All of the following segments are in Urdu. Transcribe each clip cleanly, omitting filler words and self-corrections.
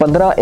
15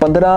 15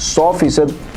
100%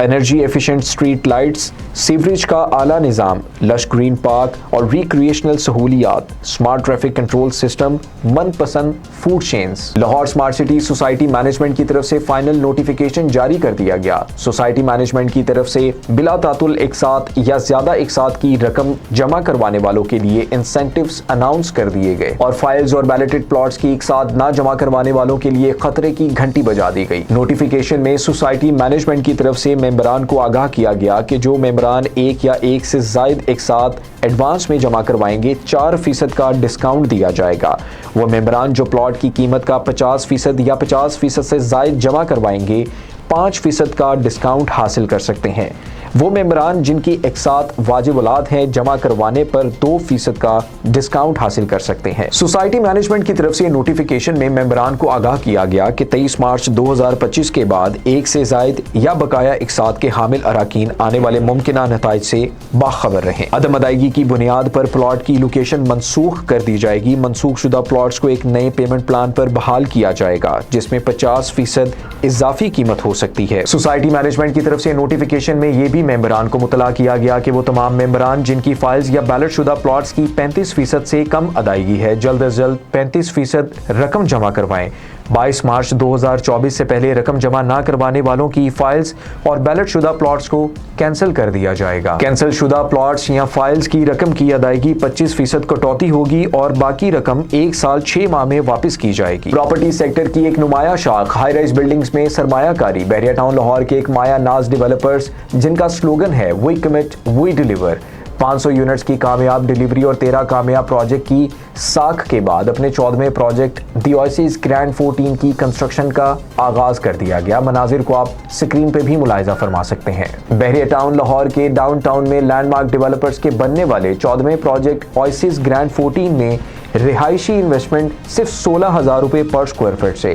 energy efficient street lights, sewerage کا اعلیٰ نظام، لش گرین پارک اور ریکریشنل سہولیات، اسمارٹ ٹریفک کنٹرول سسٹم، من پسند food chains. Lahore smart city society management کی طرف سے فائنل نوٹیفیکیشن جاری کر دیا گیا۔ سوسائٹی مینجمنٹ کی طرف سے بلا تعطل ایک ساتھ یا زیادہ ایک ساتھ کی رقم جمع کروانے والوں کے لیے انسینٹیوز اناؤنس کر دیے گئے اور فائلز اور بیلٹڈ پلاٹس کی ایک ساتھ نہ جمع کروانے والوں کے لیے خطرے کی گھنٹی بجا دی گئی۔ نوٹیفیکیشن میں سوسائٹی مینجمنٹ کی طرف سے ممبران کو آگاہ کیا گیا کہ جو ممبران ایک یا ایک سے زائد ایک ساتھ ایڈوانس میں جمع کروائیں گے 4% کا ڈسکاؤنٹ دیا جائے گا۔ وہ ممبران جو پلاٹ کی قیمت کا 50% یا 50% سے زائد جمع کروائیں گے 5% کا ڈسکاؤنٹ حاصل کر سکتے ہیں۔ وہ ممبران جن کی ایک ساتھ واجب العاد ہیں جمع کروانے پر 2% کا ڈسکاؤنٹ حاصل کر سکتے ہیں۔ سوسائٹی مینجمنٹ کی طرف سے نوٹیفیکیشن میں ممبران کو آگاہ کیا گیا کہ 23 مارچ 2025 کے بعد ایک سے زائد یا بقایا ایک ساتھ کے حامل اراکین آنے والے ممکنہ نتائج سے باخبر رہیں۔ عدم ادائیگی کی بنیاد پر پلاٹ کی لوکیشن منسوخ کر دی جائے گی۔ منسوخ شدہ پلاٹس کو ایک نئے پیمنٹ پلان پر بحال کیا جائے گا جس میں 50% اضافی قیمت ہو سکتی ہے۔ سوسائٹی مینجمنٹ کی طرف سے نوٹیفیکیشن میں یہ بھی ممبران کو مطلع کیا گیا کہ وہ تمام ممبران جن کی فائلز یا بیلٹ شدہ پلاٹس کی 35% سے کم ادائیگی ہے جلد از جلد 35% رقم جمع کروائیں۔ 22 مارچ 2024 سے پہلے رقم جمع نہ کروانے والوں کی فائلز اور بیلٹ شدہ پلاٹس کو کینسل کر دیا جائے گا۔ کینسل شدہ پلاٹس یا فائلز کی رقم کی ادائیگی 25% کٹوتی ہوگی اور باقی رقم 1 سال 6 ماہ میں واپس کی جائے گی۔ پراپرٹی سیکٹر کی ایک نمایاں شاخ ہائی رائز بلڈنگز میں سرمایہ کاری بحریہ ٹاؤن لاہور کے ایک مایا ناز ڈیولپرز جن کا سلوگن ہے we commit we deliver, 500 units کی کامیاب ڈیلیوری اور 13 کامیاب پروجیکٹ کی ساکھ کے بعد اپنے 14ویں پروجیکٹ دی اوائسز گرینڈ 14 کی کنسٹرکشن کا آغاز کر دیا گیا۔ مناظر کو آپ سکرین پہ بھی ملاحظہ فرما سکتے ہیں۔ بحریہ ٹاؤن لاہور کے ڈاؤن ٹاؤن میں لینڈ مارک ڈیولپرز کے بننے والے 14ویں پروجیکٹ اوائسز گرینڈ 14 میں رہائشی انویسٹمنٹ صرف 16,000 روپے پر اسکوائر فٹ سے،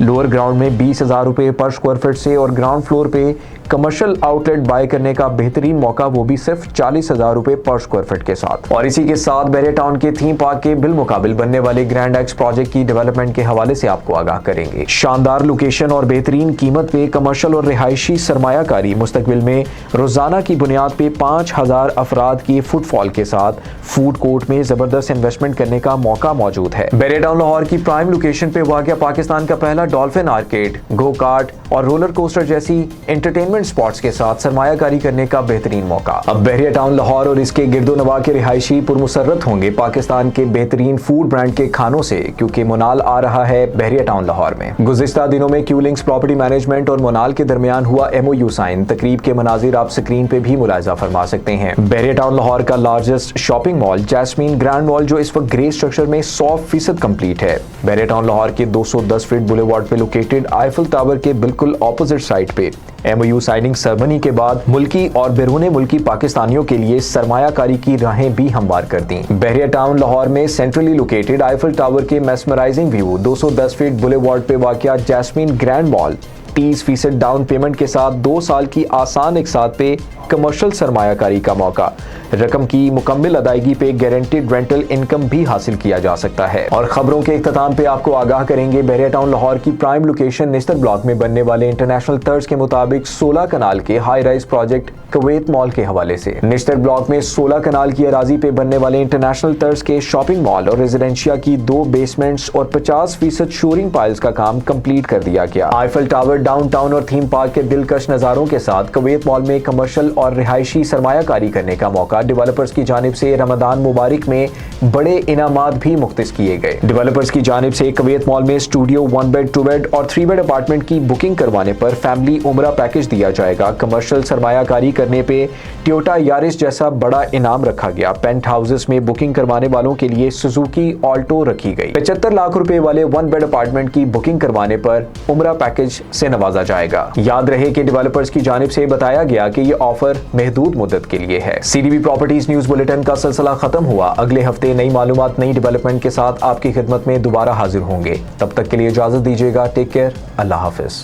لوور گراؤنڈ میں 20,000 روپے پر اسکوائر فٹ سے اور گراؤنڈ فلور پہ کمرشل آؤٹ لیٹ بائی کرنے کا بہترین موقع وہ بھی صرف 40,000 روپے پر اسکوائر فٹ کے ساتھ۔ اور اسی کے ساتھ بحریہ ٹاؤن کے تھیم پارک کے بالمقابل بننے والے گرینڈ ایکس پروجیکٹ کی ڈیولپمنٹ کے حوالے سے آپ کو آگاہ کریں گے۔ شاندار لوکیشن اور بہترین قیمت پہ کمرشل اور رہائشی سرمایہ کاری، مستقبل میں روزانہ کی بنیاد پہ 5,000 افراد کی فٹ فال کے ساتھ فوڈ کورٹ میں زبردست انویسٹمنٹ کرنے کا موقع موجود ہے۔ بحریہ ٹاؤن لاہور کی پرائم لوکیشن پہ واقع پاکستان کا پہلا ڈولفن آرکیڈ، گو کارٹ اور رولر کوسٹر جیسی انٹرٹینمنٹ سپاٹس کے ساتھ سرمایہ کاری کرنے کا بہترین موقع۔ اب بحریہ ٹاؤن لاہور اور اس کے گرد و نواح کے رہائشی پرمسرت ہوں گے پاکستان کے بہترین فوڈ برانڈ کے کھانوں سے، کیونکہ مونال آ رہا ہے بحریہ ٹاؤن لاہور میں۔ گزشتہ دنوں میں کیو لنکس پراپرٹی مینجمنٹ اور مونال کے درمیان ہوا MOU سائن۔ تقریب کے مناظر آپ سکرین پہ بھی ملاحظہ فرما سکتے ہیں۔ بحریہ ٹاؤن لاہور کا largest shopping mall Jasmine Grand Mall جو اس وقت گرے اسٹرکچر میں 100% کمپلیٹ ہے۔ بحریہ ٹاؤن لاہور کے 210 فٹ بولیوارڈ پہ لوکیٹڈ آئیفل ٹاور کے بالکل اپوزٹ سائٹ پہ MOU سائننگ سرمنی کے بعد ملکی اور بیرون ملکی پاکستانیوں کے لیے سرمایہ کاری کی راہیں بھی ہموار کر دیں۔ بحریہ ٹاؤن لاہور میں سینٹرلی لوکیٹڈ آئیفل ٹاور کے میسمرائزنگ ویو، 210 فٹ بولیوارڈ پہ واقع جیسمین گرینڈ مال، 30% ڈاؤن پیمنٹ کے ساتھ 2 سال کی آسان ایک ساتھ پہ کمرشل سرمایہ کاری کا موقع، رقم کی مکمل ادائیگی پہ گارنٹیڈ رینٹل انکم بھی حاصل کیا جا سکتا ہے۔ اور خبروں کے اختتام پہ آپ کو آگاہ کریں گے بحریہ ٹاؤن لاہور کی پرائم لوکیشن نشتر بلاک میں بننے والے انٹرنیشنل طرز کے مطابق 16 کنال کے ہائی رائز پروجیکٹ کویت مال کے حوالے سے۔ نشتر بلاک میں 16 کنال کی اراضی پہ بننے والے انٹرنیشنل طرز کے شاپنگ مال اور ریزیڈنشیا کی 2 بیسمنٹس اور 50% شورنگ پائلز کا کام کمپلیٹ کر دیا گیا۔ آئیفل ٹاور، ڈاؤن ٹاؤن اور تھیم پارک کے دلکش نظاروں کے ساتھ کویت مال میں کمرشل اور رہائشی سرمایہ کاری کرنے کا موقع۔ ڈیولپرز کی جانب سے رمضان مبارک میں بڑے انعامات بھی مختص کیے گئے۔ ڈیولپرز کی جانب سے کویت مال میں اسٹوڈیو 1 بیڈ 2 بیڈ اور 3 بیڈ اپارٹمنٹ کی بکنگ کروانے پر فیملی عمرہ پیکج دیا جائے گا۔ کمرشل سرمایہ کاری کرنے پہ ٹویوٹا یارس جیسا بڑا انعام رکھا گیا۔ پینٹ ہاؤسز میں بکنگ کروانے والوں کے لیے سوزوکی آلٹو رکھی گئی۔ 75 لاکھ روپے والے 1 بیڈ اپارٹمنٹ کی بکنگ کروانے پر عمرہ پیکج سے نوازا جائے گا۔ یاد رہے کہ ڈیولپرز کی جانب سے بتایا گیا کہ یہ آفر محدود مدت کے لیے ہے۔ CDB پراپرٹیز نیوز بلیٹن کا سلسلہ ختم ہوا۔ اگلے ہفتے نئی معلومات، نئی ڈیولپمنٹ کے ساتھ آپ کی خدمت میں دوبارہ حاضر ہوں گے۔ تب تک کے لیے اجازت دیجیے گا۔ ٹیک کیئر، اللہ حافظ۔